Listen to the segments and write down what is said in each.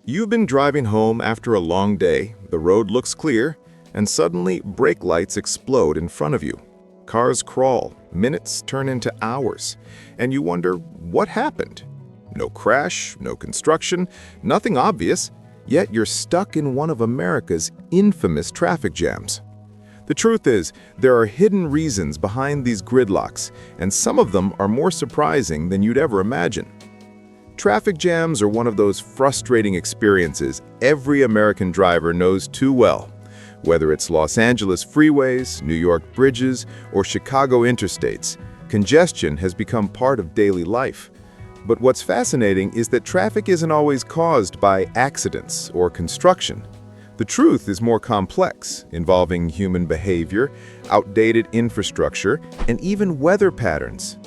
You've been driving home after a long day, the road looks clear, and suddenly brake lights explode in front of you. Cars crawl, minutes turn into hours, and you wonder what happened. No crash, no construction, nothing obvious, yet you're stuck in one of America's infamous traffic jams. The truth is, there are hidden reasons behind these gridlocks, and some of them are more surprising than you'd ever imagine. Traffic jams are one of those frustrating experiences every American driver knows too well. Whether it's Los Angeles freeways, New York bridges, or Chicago interstates, congestion has become part of daily life. But what's fascinating is that traffic isn't always caused by accidents or construction. The truth is more complex, involving human behavior, outdated infrastructure, and even weather patterns.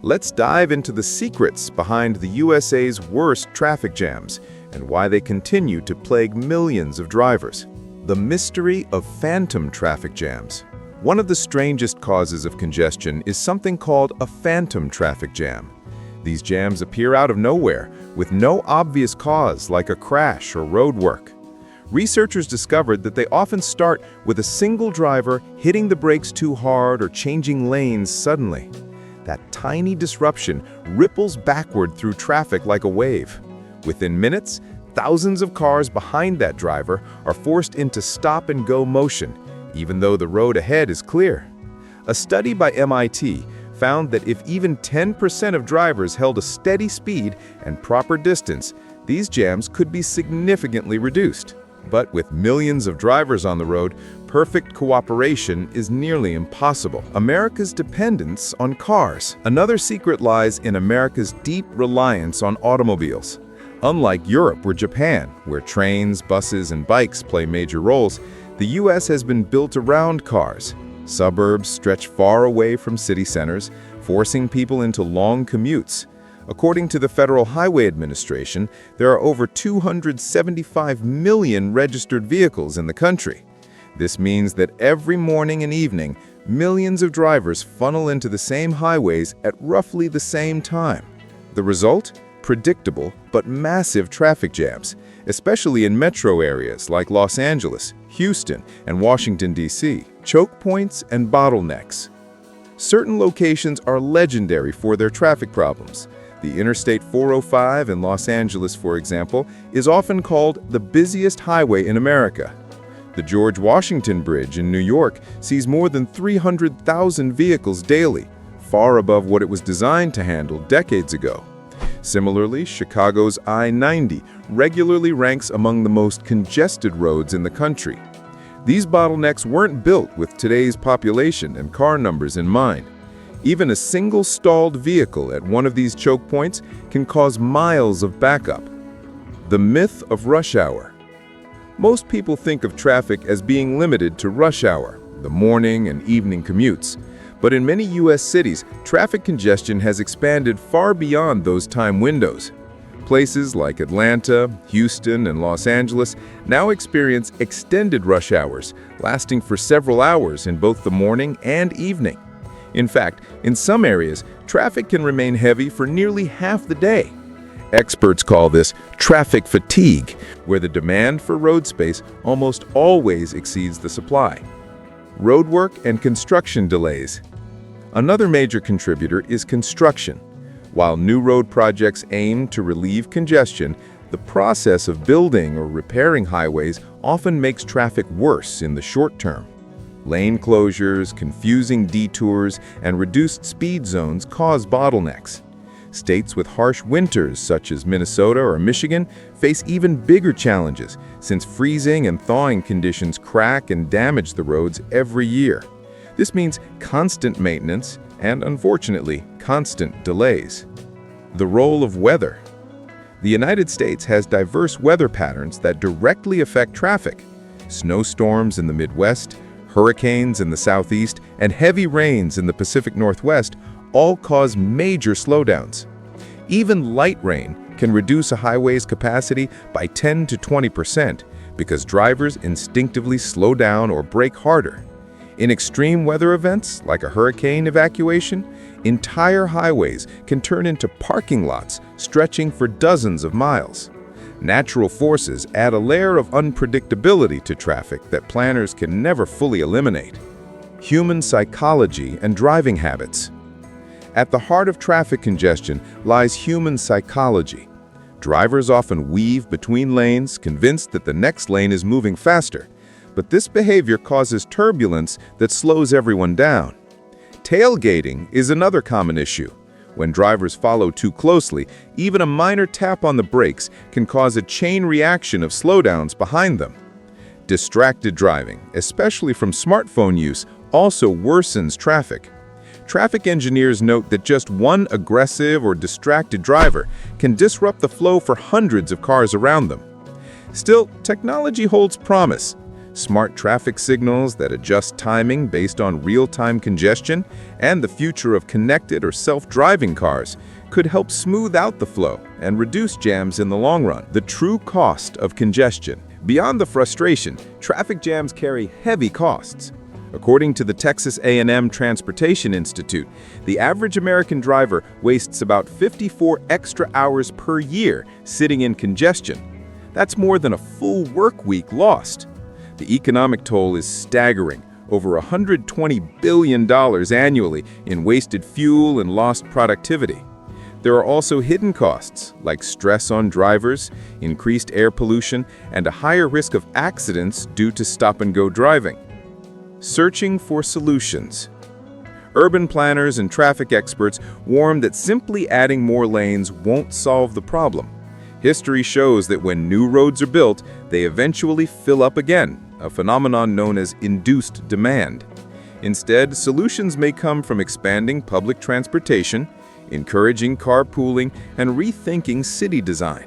Let's dive into the secrets behind the USA's worst traffic jams and why they continue to plague millions of drivers. The mystery of phantom traffic jams. One of the strangest causes of congestion is something called a phantom traffic jam. These jams appear out of nowhere, with no obvious cause like a crash or road work. Researchers discovered that they often start with a single driver hitting the brakes too hard or changing lanes suddenly. That tiny disruption ripples backward through traffic like a wave. Within minutes, thousands of cars behind that driver are forced into stop-and-go motion, even though the road ahead is clear. A study by MIT found that if even 10% of drivers held a steady speed and proper distance, these jams could be significantly reduced. But with millions of drivers on the road, perfect cooperation is nearly impossible. America's dependence on cars. Another secret lies in America's deep reliance on automobiles. Unlike Europe or Japan, where trains, buses, and bikes play major roles, the US has been built around cars. Suburbs stretch far away from city centers, forcing people into long commutes. According to the Federal Highway Administration, there are over 275 million registered vehicles in the country. This means that every morning and evening, millions of drivers funnel into the same highways at roughly the same time. The result? Predictable but massive traffic jams, especially in metro areas like Los Angeles, Houston, and Washington, D.C. Choke points and bottlenecks. Certain locations are legendary for their traffic problems. The Interstate 405 in Los Angeles, for example, is often called the busiest highway in America. The George Washington Bridge in New York sees more than 300,000 vehicles daily, far above what it was designed to handle decades ago. Similarly, Chicago's I-90 regularly ranks among the most congested roads in the country. These bottlenecks weren't built with today's population and car numbers in mind. Even a single stalled vehicle at one of these choke points can cause miles of backup. The myth of rush hour. Most people think of traffic as being limited to rush hour, the morning and evening commutes. But in many U.S. cities, traffic congestion has expanded far beyond those time windows. Places like Atlanta, Houston, and Los Angeles now experience extended rush hours, lasting for several hours in both the morning and evening. In fact, in some areas, traffic can remain heavy for nearly half the day. Experts call this traffic fatigue, where the demand for road space almost always exceeds the supply. Roadwork and construction delays. Another major contributor is construction. While new road projects aim to relieve congestion, the process of building or repairing highways often makes traffic worse in the short term. Lane closures, confusing detours, and reduced speed zones cause bottlenecks. States with harsh winters, such as Minnesota or Michigan, face even bigger challenges, since freezing and thawing conditions crack and damage the roads every year. This means constant maintenance and, unfortunately, constant delays. The role of weather. The United States has diverse weather patterns that directly affect traffic. Snowstorms in the Midwest, hurricanes in the Southeast, and heavy rains in the Pacific Northwest all cause major slowdowns. Even light rain can reduce a highway's capacity by 10 to 20% because drivers instinctively slow down or brake harder. In extreme weather events, like a hurricane evacuation, entire highways can turn into parking lots stretching for dozens of miles. Natural forces add a layer of unpredictability to traffic that planners can never fully eliminate. Human psychology and driving habits. At the heart of traffic congestion lies human psychology. Drivers often weave between lanes, convinced that the next lane is moving faster. But this behavior causes turbulence that slows everyone down. Tailgating is another common issue. When drivers follow too closely, even a minor tap on the brakes can cause a chain reaction of slowdowns behind them. Distracted driving, especially from smartphone use, also worsens traffic. Traffic engineers note that just one aggressive or distracted driver can disrupt the flow for hundreds of cars around them. Still, technology holds promise. Smart traffic signals that adjust timing based on real-time congestion and the future of connected or self-driving cars could help smooth out the flow and reduce jams in the long run. The true cost of congestion. Beyond the frustration, traffic jams carry heavy costs. According to the Texas A&M Transportation Institute, the average American driver wastes about 54 extra hours per year sitting in congestion. That's more than a full work week lost. The economic toll is staggering, over $120 billion annually in wasted fuel and lost productivity. There are also hidden costs, like stress on drivers, increased air pollution, and a higher risk of accidents due to stop-and-go driving. Searching for solutions. Urban planners and traffic experts warn that simply adding more lanes won't solve the problem. History shows that when new roads are built, they eventually fill up again, a phenomenon known as induced demand. Instead, solutions may come from expanding public transportation, encouraging carpooling, and rethinking city design.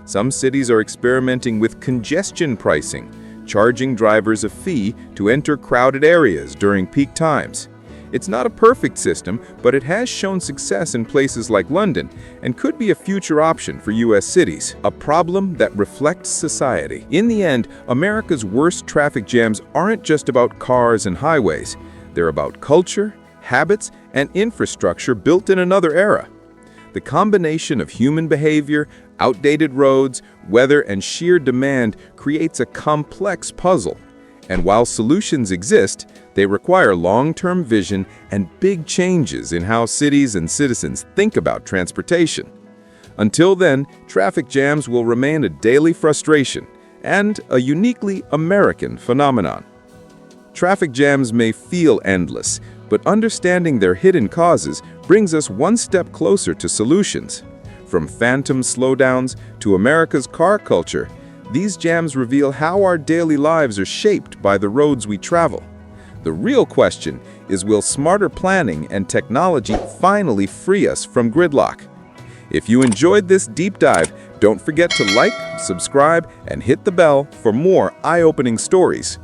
Some cities are experimenting with congestion pricing, charging drivers a fee to enter crowded areas during peak times. It's not a perfect system, but it has shown success in places like London and could be a future option for U.S. cities, a problem that reflects society. In the end, America's worst traffic jams aren't just about cars and highways. They're about culture, habits, and infrastructure built in another era. The combination of human behavior, outdated roads, weather, and sheer demand creates a complex puzzle. And while solutions exist, they require long-term vision and big changes in how cities and citizens think about transportation. Until then, traffic jams will remain a daily frustration and a uniquely American phenomenon. Traffic jams may feel endless, but understanding their hidden causes brings us one step closer to solutions. From phantom slowdowns to America's car culture, these jams reveal how our daily lives are shaped by the roads we travel. The real question is, will smarter planning and technology finally free us from gridlock? If you enjoyed this deep dive, don't forget to like, subscribe, and hit the bell for more eye-opening stories.